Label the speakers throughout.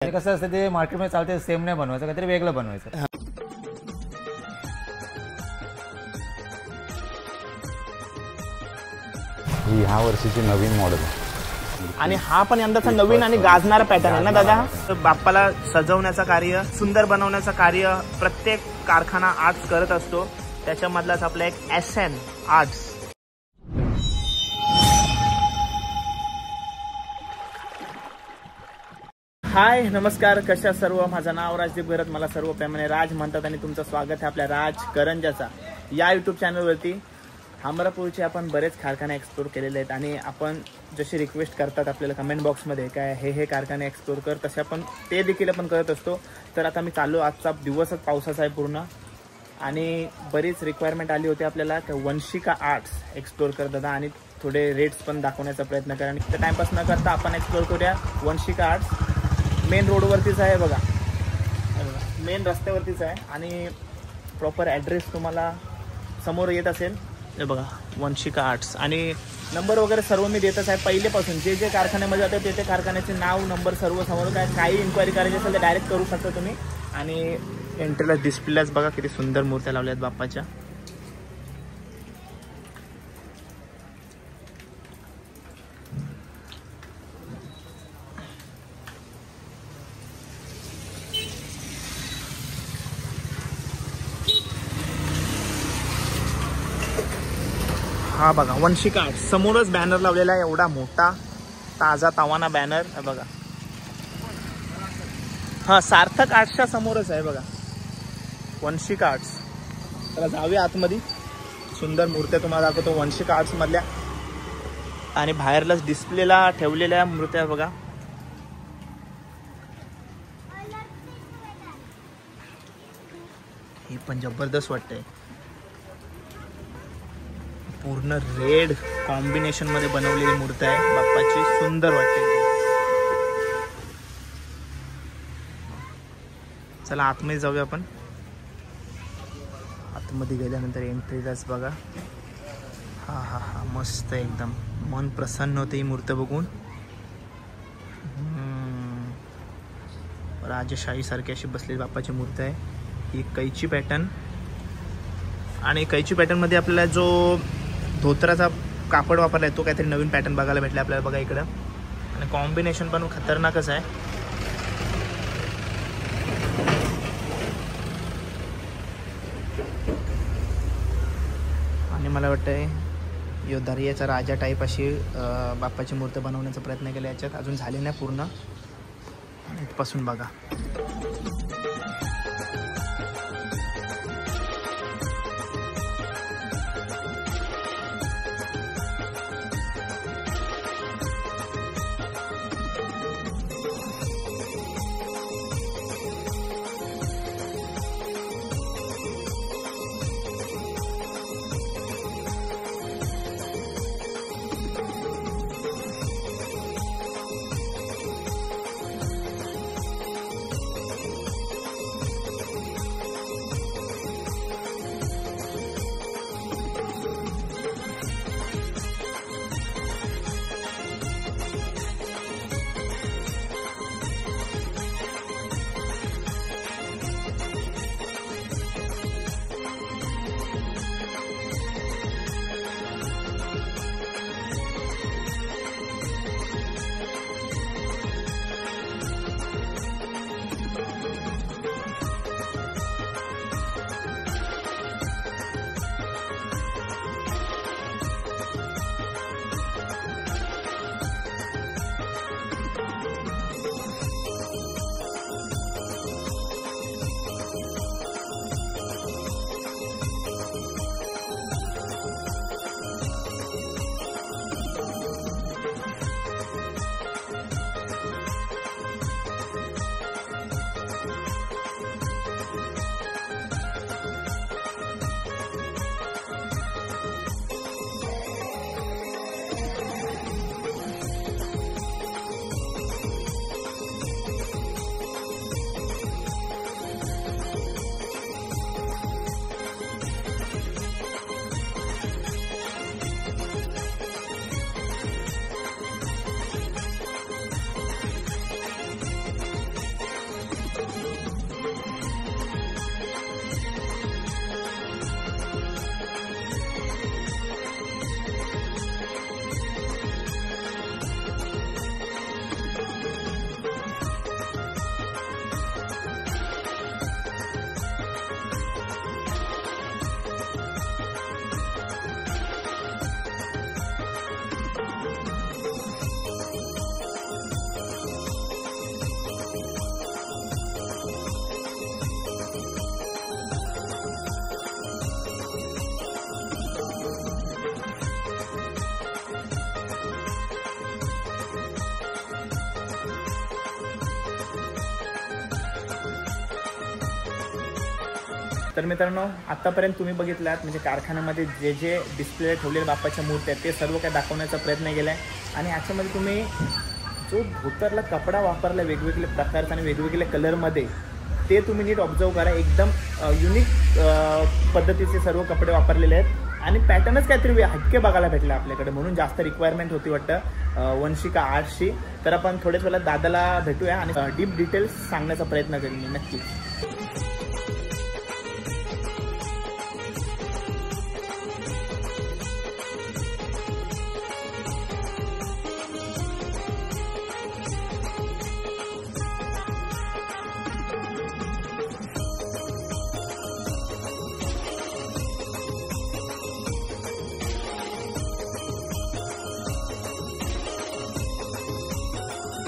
Speaker 1: कसं असतं ते मार्केटमध्ये चालते सेम नाही बनवायचं, काहीतरी वेगळं बनवायचं.
Speaker 2: ही ह्या वर्षीची नवीन मॉडेल
Speaker 3: आणि हा पण यंदाचा नवीन आणि गाजणारा पॅटर्न आहे ना दादा. बाप्पाला सजवण्याचं कार्य, सुंदर बनवण्याचं कार्य प्रत्येक कारखाना आज करत असतो. त्याच्यामधलाच आपला एक SN आर्ट्स. हाय नमस्कार, कशा सर्व. माझं नाव राजदीप गरत, मला सर्व प्रेमाने राज म्हणतात आणि तुमचं स्वागत आहे आपल्या राज करंजाचा या यूट्यूब चॅनलवरती. हमरापूरचे आपण बरेच कारखाने एक्सप्लोर केलेले आहेत आणि आपण जशी रिक्वेस्ट करतात आपल्याला कमेंट बॉक्समध्ये काय हे कारखाने एक्सप्लोर कर, तसे आपण ते देखील आपण करत असतो. तर आता मी चालू, आजचा दिवसच पावसाचा आहे पूर्ण आणि बरीच रिक्वायरमेंट आली होती आपल्याला की वंशिका आर्ट्स एक्सप्लोर कर दादा आणि थोडे रेट्स पण दाखवण्याचा प्रयत्न करा. आणि तिथं टाइमपास न करता आपण एक्सप्लोर करूया वंशिका आर्ट्स. मेन रोडवरतीच आहे बघा, मेन रस्त्यावरतीच आहे आणि प्रॉपर ॲड्रेस तुम्हाला समोर येत असेल. हे बघा वंशिका आर्ट्स आणि नंबर वगैरे सर्व मी देतच आहे पहिलेपासून. जे जे कारखान्यामध्ये जाते ते कारखान्याचे नाव नंबर सर्व समोर. काय काही इन्क्वायरी करायची असेल तर डायरेक्ट करू शकता तुम्ही. आणि एंट्रीला डिस्प्लेलाच बघा किती सुंदर मूर्त्या लावल्या आहेत बाप्पाच्या. हा बघा वंशिका आर्ट समोरच बॅनर लावलेला आहे, एवढा मोठा ताजा तवाना बॅनर आहे बघा. हा सार्थक आर्ट्सच्या समोरच आहे बघा वंशिका आर्ट्स. त्याला जाऊया आतमध्ये, सुंदर मूर्त्या तुम्हाला दाखवतो वंशिका आर्ट्स मधल्या. आणि बाहेरलाच डिस्प्लेला ठेवलेल्या मूर्त्या बघा. ही पण जबरदस्त वाटते, पूर्ण रेड कॉम्बिनेशन मध्ये बनवलेली मूर्ती आहे बाप्पाची, सुंदर वाटते. चला आतमध्ये जाऊया आपण. आतमध्ये गेल्यानंतर एंट्रीलाच बघा. हा हा हा मस्त एकदम मन प्रसन्न होते ही मूर्ती बघून. राजशाही सारखी अशी बसलेली बाप्पाची मूर्ती आहे. ही कैची पॅटर्न आणि कैची पॅटर्न मध्ये आपल्याला जो धोतराचा कापड वापरला आहे तो काहीतरी नवीन पॅटर्न बघायला भेटला आपल्याला बघा इकडं. आणि कॉम्बिनेशन पण खतरनाकच आहे. आणि मला वाटतंय यो दर्याचा राजा टाईप अशी बाप्पाची मूर्ती बनवण्याचा प्रयत्न केला. याच्यात अजून झाले नाही पूर्ण. इथपासून बघा तर मित्रांनो, आत्तापर्यंत तुम्ही बघितलात म्हणजे कारखान्यामध्ये जे जे डिस्प्ले ठेवलेले बाप्पाच्या मूर्त्या आहेत ते सर्व काही दाखवण्याचा प्रयत्न केला आहे. आणि ह्याच्यामध्ये तुम्ही जो धोतरला कपडा वापरला वेगवेगळ्या प्रकारचा आणि वेगवेगळ्या कलरमध्ये, ते तुम्ही नीट ऑब्झर्व करा. एकदम युनिक पद्धतीचे सर्व कपडे वापरलेले आहेत आणि पॅटर्नच काहीतरी हटके बघायला भेटले आपल्याकडे, म्हणून जास्त रिक्वायरमेंट होती वाटतं वंशिका आर्टची. तर आपण थोड्याच वेळात दादाला भेटूया आणि डीप डिटेल्स सांगण्याचा प्रयत्न करेन मी नक्की.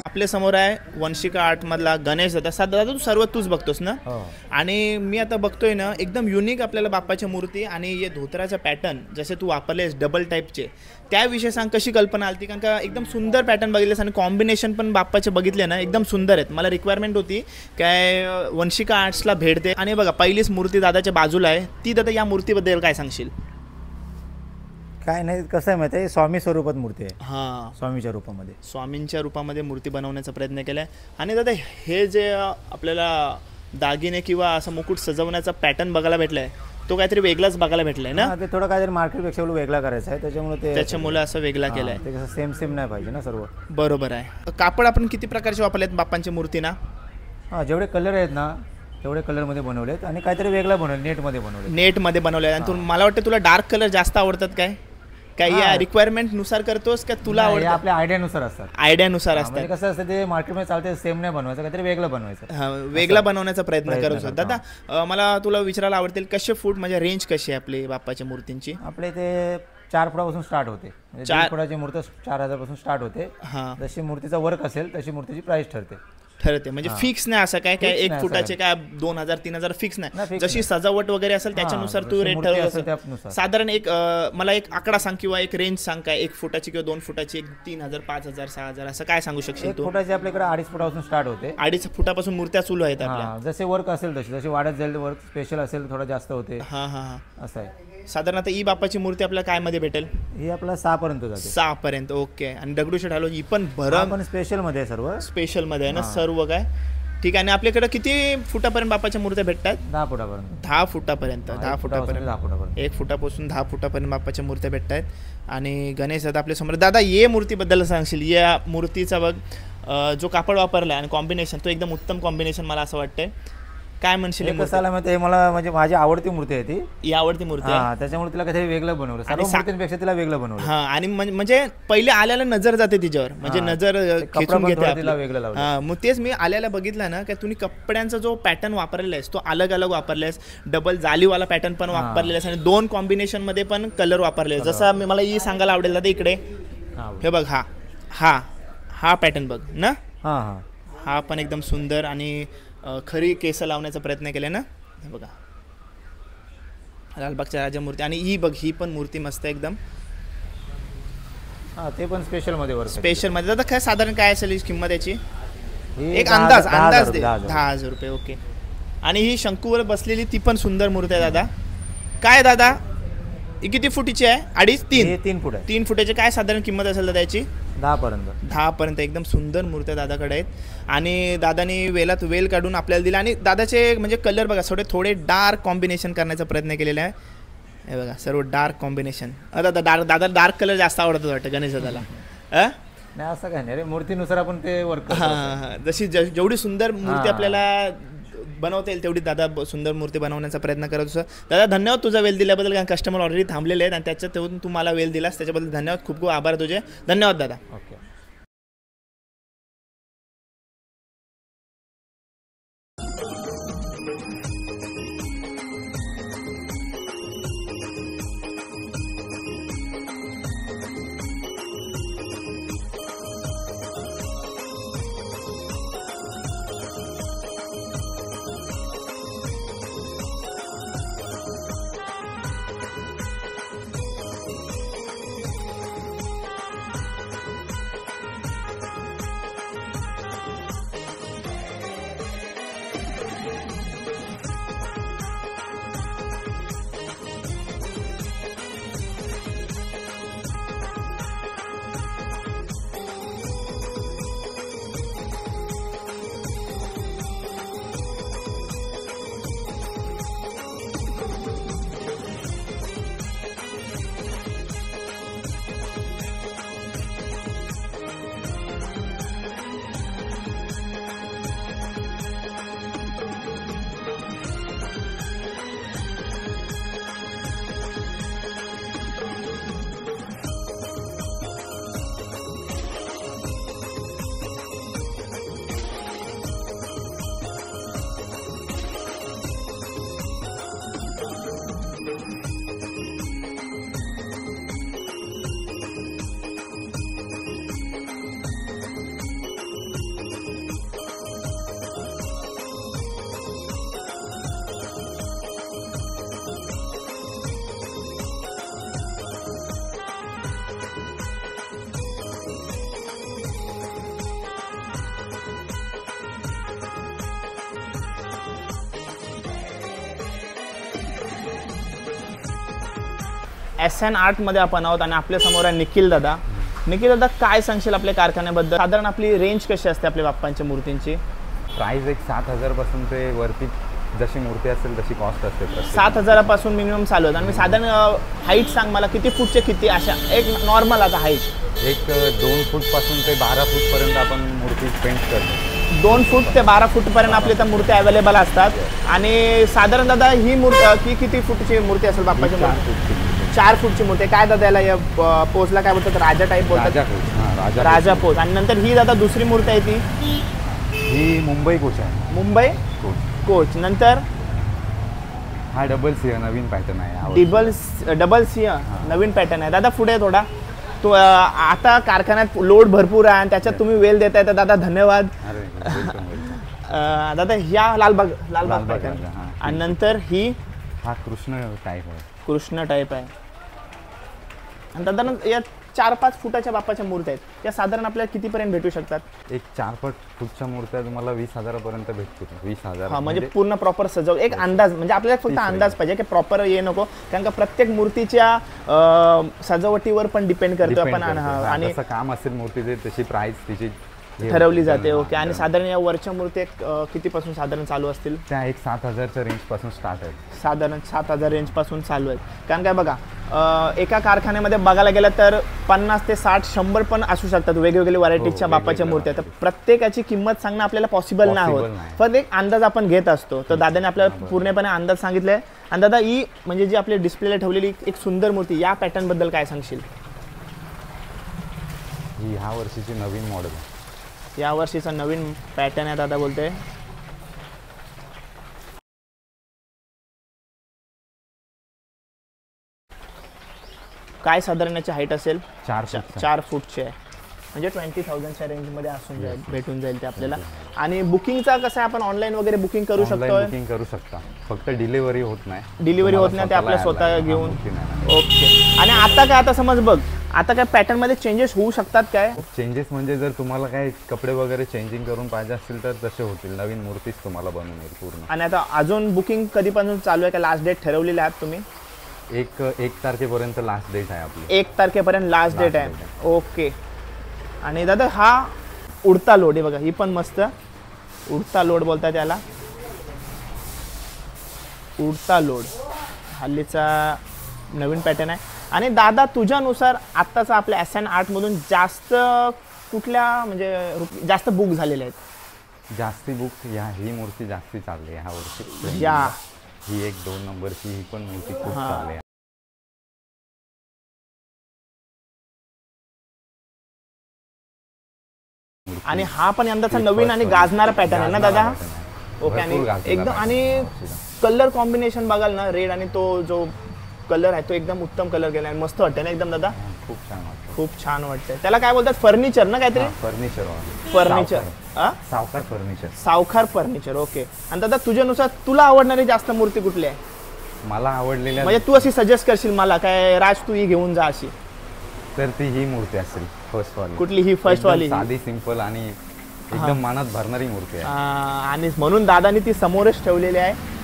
Speaker 3: आपल्या समोर आहे वंशिका आर्टमधला गणेश दादा. दादा तू सर्व तूच बघतोस ना? आणि मी आता बघतोय ना एकदम युनिक आपल्याला बाप्पाच्या मूर्ती आणि हे धोतराचा पॅटर्न जसे तू वापरलेस डबल टाईपचे, त्याविषयी सांग कशी कल्पना आली? कारण का एकदम सुंदर पॅटर्न बघितलेस आणि कॉम्बिनेशन पण बाप्पाचे बघितले ना एकदम सुंदर आहेत. मला रिक्वायरमेंट होती काय वंशिका आर्ट्सला भेट दे. आणि बघा पहिलीच मूर्ती दादाच्या बाजूला आहे ती. दादा या मूर्तीबद्दल काय सांगशील?
Speaker 1: काय नाही, कसं आहे माहिती आहे, स्वामी स्वरूपात मूर्ती आहे.
Speaker 3: हां,
Speaker 1: स्वामीच्या रूपामध्ये,
Speaker 3: स्वामींच्या रूपामध्ये मूर्ती बनवण्याचा प्रयत्न केला आहे. आणि दादा हे जे आपल्याला दागिने किंवा असं मुकुट सजवण्याचा पॅटर्न बघायला भेटला आहे तो काहीतरी वेगळाच बघायला भेटला आहे ना?
Speaker 1: ते थोडं काहीतरी मार्केटपेक्षा वेगळा करायचा आहे,
Speaker 3: त्याच्यामुळे असं वेगळा केला आहे.
Speaker 1: ते कसं सेम नाही पाहिजे ना सर्व.
Speaker 3: बरोबर आहे. कापड आपण किती प्रकारचे वापरले आहेत बाप्पांच्या मूर्तीना?
Speaker 1: हां, जेवढे कलर आहेत ना तेवढे कलरमध्ये बनवलेत आणि काहीतरी वेगळा बनवलं, नेटमध्ये बनवले.
Speaker 3: नेटमध्ये बनवले. आणि मला वाटतं तुला डार्क कलर जास्त आवडतात काय? काही या रिक्वायरमेंट नुसार करतोस का तुला आवडतं?
Speaker 1: आपल्या आयडियानुसार असतात.
Speaker 3: आयडियानुसार असतात.
Speaker 1: कसं असतं ते मार्केटमध्ये चालते, सेम नाही बनवायचं, काहीतरी वेगळं बनवायचं.
Speaker 3: वेगळा बनवण्याचा प्रयत्न करत होता. दादा मला तुला विचारायला आवडतील कसे फूट म्हणजे रेंज कशी आहे आपली बाप्पाच्या मूर्तींची?
Speaker 1: आपले ते 4 फुटापासून स्टार्ट होते. 4 फुटाची मूर्ती 4,000 पासून स्टार्ट होते. जशी मूर्तीचा वर्क असेल तशी मूर्तीची प्राइस ठरते.
Speaker 3: म्हणजे फिक्स नाही असं काय 1 फुटाचे काय 2,000 3,000 फिक्स नाही. जशी सजावट वगैरे असेल त्याच्यानुसार तू रेट ठरवतो. साधारण एक मला एक आकडा सांग किंवा एक रेंज सांग काय 1 फुटाची किंवा 2 फुटाची, 3,000 5,000 6,000 असं काय सांगू शकशील तू?
Speaker 1: 1 फुटाची आपल्याकडे 2.5 फुटापासून स्टार्ट होते.
Speaker 3: 2.5 फुटापासून मूर्त्या चालू आहेत आपल्या.
Speaker 1: जसे वर्क असेल जशी वाढत जाईल, वर्क स्पेशल असेल थोडं जास्त होते. असं आहे.
Speaker 3: साधारणतः ई बाप्पाची मूर्ती आपल्याला काय मध्ये भेटेल?
Speaker 1: ही आपल्याला 6 पर्यंत जाते.
Speaker 3: 6 पर्यंत. ओके. आणि दगडूशेठ हलवाई ही पण पण
Speaker 1: स्पेशल मध्ये आहे, सर्व
Speaker 3: स्पेशल मध्ये आहे ना सर्व काय? ठीक आहे. आणि आपल्याकडे किती फुटापर्यंत बाप्पाच्या मूर्त्या भेटतात?
Speaker 1: 10 फुटापर्यंत.
Speaker 3: 10 फुटापर्यंत. 10 फुटापर्यंत.
Speaker 1: 10 फुटापर्यंत.
Speaker 3: 1 फुटापासून 10 फुटापर्यंत बाप्पाच्या मूर्त्या भेटतात. आणि गणेश दादा आपल्या समोर. दादा ये मूर्तीबद्दल सांगशील? या मूर्तीचा बघ जो कापड वापरला आणि कॉम्बिनेशन तो एकदम उत्तम कॉम्बिनेशन मला असं वाटतंय. काय म्हणशील?
Speaker 1: माहिती मला म्हणजे माझी आवडती मूर्ती आहे ती.
Speaker 3: ही आवडती मूर्ती आहे.
Speaker 1: त्याच्यामुळे तिला काहीतरी वेगळं बनवलं, सर्व मूर्तींपेक्षा तिला वेगळं बनवलं.
Speaker 3: आणि म्हणजे पहिले आल्याला नजर जाते तिच्यावर, म्हणजे नजर खेचून घेते तिला वेगळं लावलं. मग तेच मी आल्याला बघितलं ना की तुम्ही कपड्यांचा जो पॅटर्न वापरलेला आहेस तो अलग अलग वापरलायस. डबल जालीवाला पॅटर्न पण वापरलेला आहेस आणि 2 कॉम्बिनेशन मध्ये पण कलर वापरले. जसं मला ही सांगायला आवडेल दादा इकडे हे बघ. हा पॅटर्न बघ ना. हा पण एकदम सुंदर आणि खरी केस लावण्याचा प्रयत्न केला ना. हे बघा लालबागच्या राजा मूर्ती. आणि ही बघ ही पण मूर्ती मस्त एकदम.
Speaker 1: ते पण स्पेशल मध्ये वर्क.
Speaker 3: स्पेशल मध्ये. दादा काय साधारण काय असेल किंमत याची? एक अंदाज दे. 10,000 रुपये. ओके. आणि ही शंकूवर बसलेली ती पण सुंदर मूर्ती आहे दादा. काय दादा ही किती फुटीची आहे? 2.5 3
Speaker 1: फूट.
Speaker 3: 3 फुटाची काय साधारण किंमत असेल दादा याची?
Speaker 1: 10
Speaker 3: पर्यंत. एकदम सुंदर मूर्त्या दादाकडे आहेत. आणि दादानी वेलात वेल काढून आपल्याला दिला. आणि दादाचे म्हणजे कलर बघा थोडे डार्क कॉम्बिनेशन करण्याचा प्रयत्न केलेला आहे. हे बघा सर्व डार्क कॉम्बिनेशन. दादा डार्क कलर जास्त आवडत वाटतं गणेश दादाला.
Speaker 1: नाही असं काय नाही रे, मूर्तीनुसार आपण ते वर्क.
Speaker 3: जशी जेवढी सुंदर मूर्ती आपल्याला बनवता येईल तेवढी दादा सुंदर मूर्ती बनवण्याचा प्रयत्न करत होता. दादा धन्यवाद तुझा वेल दिल्याबद्दल. कारण कस्टमर ऑलरेडी थांबलेले आहेत आणि त्याच्यातून तू मला वेल दिलास त्याच्याबद्दल धन्यवाद. खूप खूप आभार तुझे. धन्यवाद दादा.
Speaker 1: ओके.
Speaker 3: SN आर्ट मध्ये आपण आहोत आणि आपल्या समोर आहे निखिल दादा. निखिल दादा, काय सांगशील आपल्या कारखान्याबद्दल? साधारण आपली रेंज कशी असते आपल्या बाप्पांच्या मूर्तींची?
Speaker 2: प्राइस एक 7,000 पासून ते वरती जशी मूर्ती असेल तशी कॉस्ट असते.
Speaker 3: 7,000 पासून मिनिमम चालू आहे. आणि मी साधारण हाईट सांग मला, किती फूटचे किती अशा एक नॉर्मल आता हाईट?
Speaker 2: एक 2 फूट पासून ते 12 फूट पर्यंत आपण मूर्ती पेंट करतो.
Speaker 3: 2 फूट ते 12 फूट पर्यंत आपल्या त्या मूर्ती अवेलेबल असतात. आणि साधारण दादा ही मूर्ती किती फूटची मूर्ती असेल बाप्पाची? 4 फूटची मूर्ती. काय दादा याला या पोजला काय बोलतात? राजा टाईप बोलतात. राजा पोज. आणि नंतर ही दादा दुसरी मूर्ती आहे ती
Speaker 2: ही मुंबई कोच आहे.
Speaker 3: मुंबई कोच. नंतर
Speaker 2: हा डबल सिंह नवीन पॅटर्न आहे.
Speaker 3: डबल सिंह नवीन पॅटर्न आहे. दादा पुढे थोडा तो आता कारखान्यात लोड भरपूर आहे आणि त्याच्यात तुम्ही वेळ देताय तर दादा धन्यवाद. दादा ह्या लालबाग पॅटर्न. आणि नंतर ही
Speaker 2: हा कृष्ण
Speaker 3: टाईप आहे. आणि दादा या 4-5 फुटाच्या बाप्पाच्या मूर्त्या आहेत, त्या साधारण आपल्याला कितीपर्यंत भेटू शकतात?
Speaker 2: एक 4 फूटच्या मूर्त्या तुम्हाला 20,000 पर्यंत भेटतील. 20,000
Speaker 3: म्हणजे पूर्ण प्रॉपर सजव. एक अंदाज म्हणजे आपल्याला फक्त अंदाज पाहिजे की प्रॉपर ये नको, कारण का प्रत्येक मूर्तीच्या सजावटीवर पण डिपेंड करतो आपण.
Speaker 2: आणि काम असेल मूर्तीचे तशी प्राइस तिची
Speaker 3: ठरवली जाते. ओके. आणि साधारण या वरच्या मूर्ती कितीपासून साधारण चालू असतील?
Speaker 2: त्या एक 7,000च्या रेंज पासून स्टार्ट आहे.
Speaker 3: साधारण 7,000 रेंज पासून चालू आहेत. कारण काय बघा, एका कारखान्यामध्ये बघायला गेलं तर 50 ते 60, 100 पण असू शकतात वेगवेगळ्या व्हरायटीच्या बाप्पाच्या मूर्त्या. तर प्रत्येकाची किंमत सांगणं आपल्याला पॉसिबल नाही होत, फक्त एक अंदाज आपण घेत असतो. तर दादाने आपल्याला पूर्णपणे अंदाज सांगितलाय. आणि दादा ही म्हणजे जी आपल्या डिस्प्लेला ठेवलेली एक सुंदर मूर्ती, या पॅटर्न बद्दल काय सांगशील?
Speaker 2: ही ह्या वर्षीची नवीन मॉडेल आहे.
Speaker 3: या वर्षीचा नवीन पॅटर्न आहे दादा बोलतोय. काय साधारण याची हाईट असेल? 4 फूटची आहे. म्हणजे 20,000च्या रेंजमध्ये असून जाईल, भेटून जाईल ते आपल्याला. आणि बुकिंगचा कसं आहे, आपण ऑनलाईन वगैरे बुकिंग करू शकतो?
Speaker 2: बुकिंग करू शकता, फक्त डिलिव्हरी होत नाही.
Speaker 3: डिलिव्हरी होत नाही, ते आपल्या स्वतः घेऊन. ओके. आणि आता काय, आता समज बघ, आता काय पॅटर्न मध्ये चेंजेस होऊ शकतात काय?
Speaker 2: चेंजेस म्हणजे जर तुम्हाला काय कपडे वगैरे चेंजिंग करून पाहिजे असतील तर तसे होतील. नवीन मूर्तीच तुम्हाला बनवून येईल पूर्ण.
Speaker 3: आणि आता अजून बुकिंग कधीपासून चालू आहे का? लास्ट डेट ठरवलेली आहे तुम्ही?
Speaker 2: 1 तारखेपर्यंत लास्ट डेट आहे आपली.
Speaker 3: 1 तारखेपर्यंत लास्ट डेट आहे. ओके. आणि दादा हा उडता लोड आहे बघा, ही पण मस्त उडता लोड बोलतात त्याला. उडता लोड हल्लीचा नवीन पॅटर्न आहे. आणि दादा तुझ्यानुसार आत्ताचा आपल्या SN आर्ट मधून जास्त कुठल्या म्हणजे जास्त बुक झालेले आहेत?
Speaker 2: जास्ती बुक ही मूर्ती जास्ती चालली ह्या वर्षी. ही 1-2 नंबरची ही पण मूर्ती खूप चालली आहे.
Speaker 3: आणि हा पण यंदाचा नवीन आणि गाजणारा पॅटर्न आहे ना दादा? ओके. आणि एकदम आणि कलर कॉम्बिनेशन बघाल ना, रेड आणि तो जो कलर आहे तो एकदम उत्तम कलर केला आहे. मस्त वाटतं ना एकदम दादा?
Speaker 2: खूप छान वाटतं.
Speaker 3: खूप छान वाटतंय. त्याला काय बोलतात? फर्निचर ना काहीतरी? फर्निचर. सावकार फर्निचर. ओके. आणि दादा तुझ्यानुसार तुला आवडणारी जास्त मूर्ती कुठली आहे?
Speaker 2: मला आवडलेली
Speaker 3: म्हणजे तू अशी सजेस्ट करशील मला काय, राज तू ही घेऊन जा अशी?
Speaker 2: तर ती ही मूर्ती असेल फर्स्ट वाली.
Speaker 3: कुठली? ही फर्स्ट वाली.
Speaker 2: साधी सिंपल आणि एकदम मनात भरणारी मूर्ती आहे.
Speaker 3: आणि म्हणून दादानी ती समोरच ठेवलेली आहे.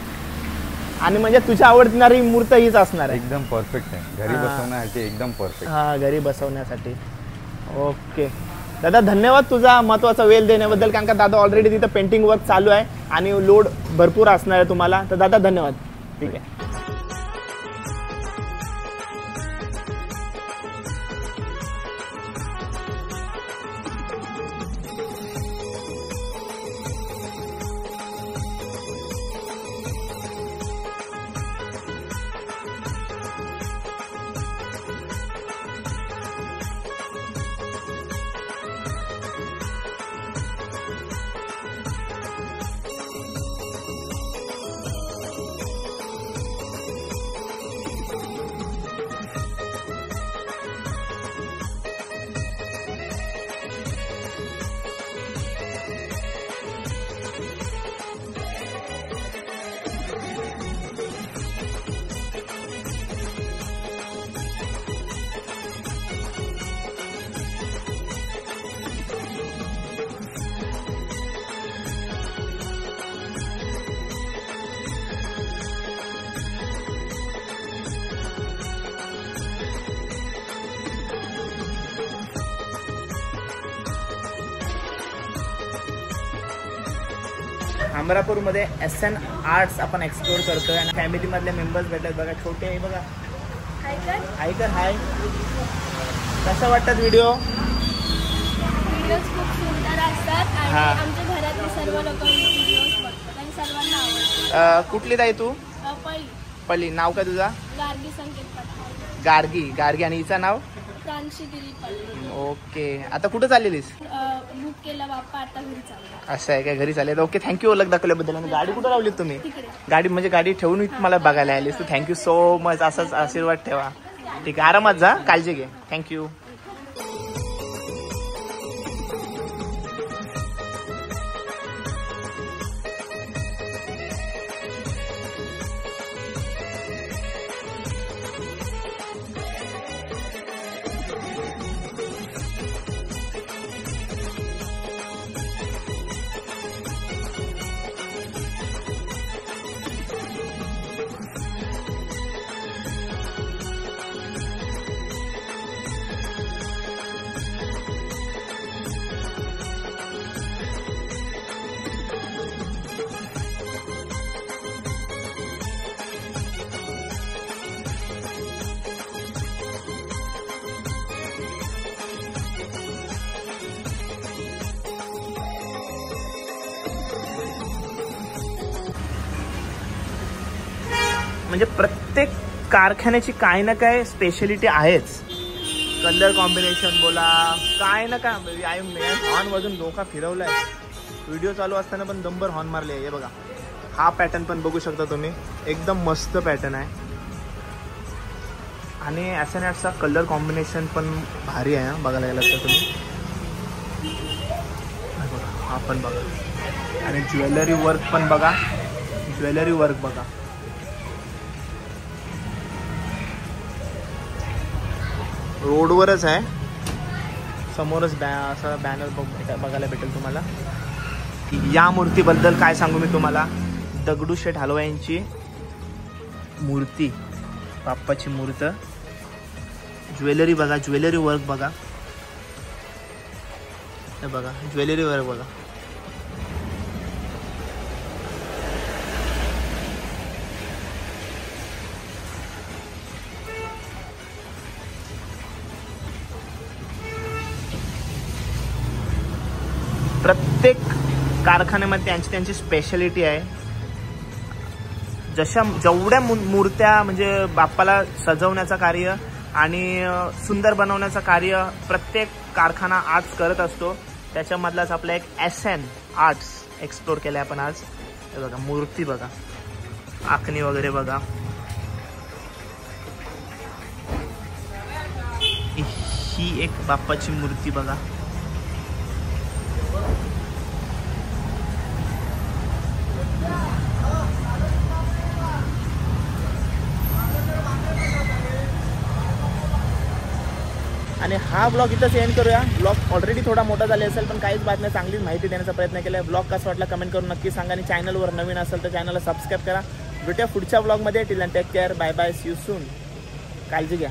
Speaker 3: आणि म्हणजे तुझ्या आवडणारी मूर्त हीच असणार आहे.
Speaker 2: एकदम परफेक्ट आहे घरी बसवण्यासाठी. एकदम परफेक्ट.
Speaker 3: घरी बसवण्यासाठी. ओके दादा, धन्यवाद तुझा महत्त्वाचा वेळ देण्याबद्दल. कारण का दादा ऑलरेडी तिथं पेंटिंग वर्क चालू आहे आणि लोड भरपूर असणार आहे तुम्हाला. तर दादा धन्यवाद. ठीक आहे. अमरापूरमध्ये SN आर्ट्स आपण एक्सप्लोर करतोय आणि फॅमिलीमधले मेंबर्स भेटतात बघा. छोटे आहे बघा. हाय कर हाय. कसं वाटतात व्हिडिओ?
Speaker 4: व्हिडिओज खूप सुंदर असतात आणि आमच्या घरातले सर्व लोक व्हिडिओज बघतात आणि सर्वांना आवडतात.
Speaker 3: कुठली ताई तू? पल्ली. नाव काय तुझा?
Speaker 4: गार्गी संकेत पटकाळ.
Speaker 3: गार्गी. आणि हिचं नाव?
Speaker 4: प्रांशी दिलीप पटकाळ.
Speaker 3: ओके. आता कुठं चाललेलीस?
Speaker 4: बुक केला बाप्पा, आता घरी चालला.
Speaker 3: असं आहे काय? घरी चालेल. ओके, थँक्यू ओळख दाखवल्याबद्दल. आणि गाडी कुठं लावली तुम्ही?
Speaker 4: तिकडे.
Speaker 3: गाडी म्हणजे गाडी ठेवून मला बघायला आलीस तू. Thank you so much. असाच आशीर्वाद ठेवा. ठीक आहे, आरामात जा, काळजी घे. थँक्यू. म्हणजे प्रत्येक कारखान्याची काय ना काय स्पेशलिटी आहेच. कलर कॉम्बिनेशन बोला, काय ना काय. हॉर्न वाजून डोका फिरवलाय. व्हिडिओ चालू असताना पण दंबर हॉर्न मारले. हे बघा, हा पॅटर्न पण बघू शकता तुम्ही. एकदम मस्त पॅटर्न आहे. आणि SN आर्ट्सचा कलर कॉम्बिनेशन पण भारी आहे बघायला गेलं तर तुम्ही. हा पण बघा. आणि ज्वेलरी वर्क पण बघा. ज्वेलरी वर्क बघा. रोडवरच आहे, समोरच असा बॅनर बघायला भेटेल तुम्हाला. या मूर्तीबद्दल काय सांगू मी तुम्हाला. दगडूशेठ हलवाई यांची मूर्ती, बाप्पाची मूर्त. ज्वेलरी बघा, ज्वेलरी वर्क बघा. हे बघा, ज्वेलरी वर्क बघा. प्रत्येक कारखान्यामध्ये त्यांची स्पेशालिटी आहे. जेवढ्या मूर्त्या म्हणजे बाप्पाला सजवण्याचं कार्य आणि सुंदर बनवण्याचं कार्य प्रत्येक कारखाना आज करत असतो. त्याच्यामधलाच आपला एक SN आर्ट्स एक्सप्लोर केलं आपण आज. हे बघा, मूर्ती बघा, आखणी वगैरे बघा. ही एक बाप्पाची मूर्ती बघा. आणि हा ब्लॉग इथंच एंड करूया. ब्लॉग ऑलरेडी थोडा मोठा झाला असेल, पण काहीच बातम्या चांगलीच माहिती देण्याचा प्रयत्न केला. ब्लॉग कसा वाटला कमेंट करून नक्की सांगा. आणि चॅनलवर नवीन असेल तर चॅनलला सबस्क्राईब करा. भेटूया पुढच्या ब्लॉगमध्ये. Till and take care. Bye bye. See you soon. काळजी घ्या.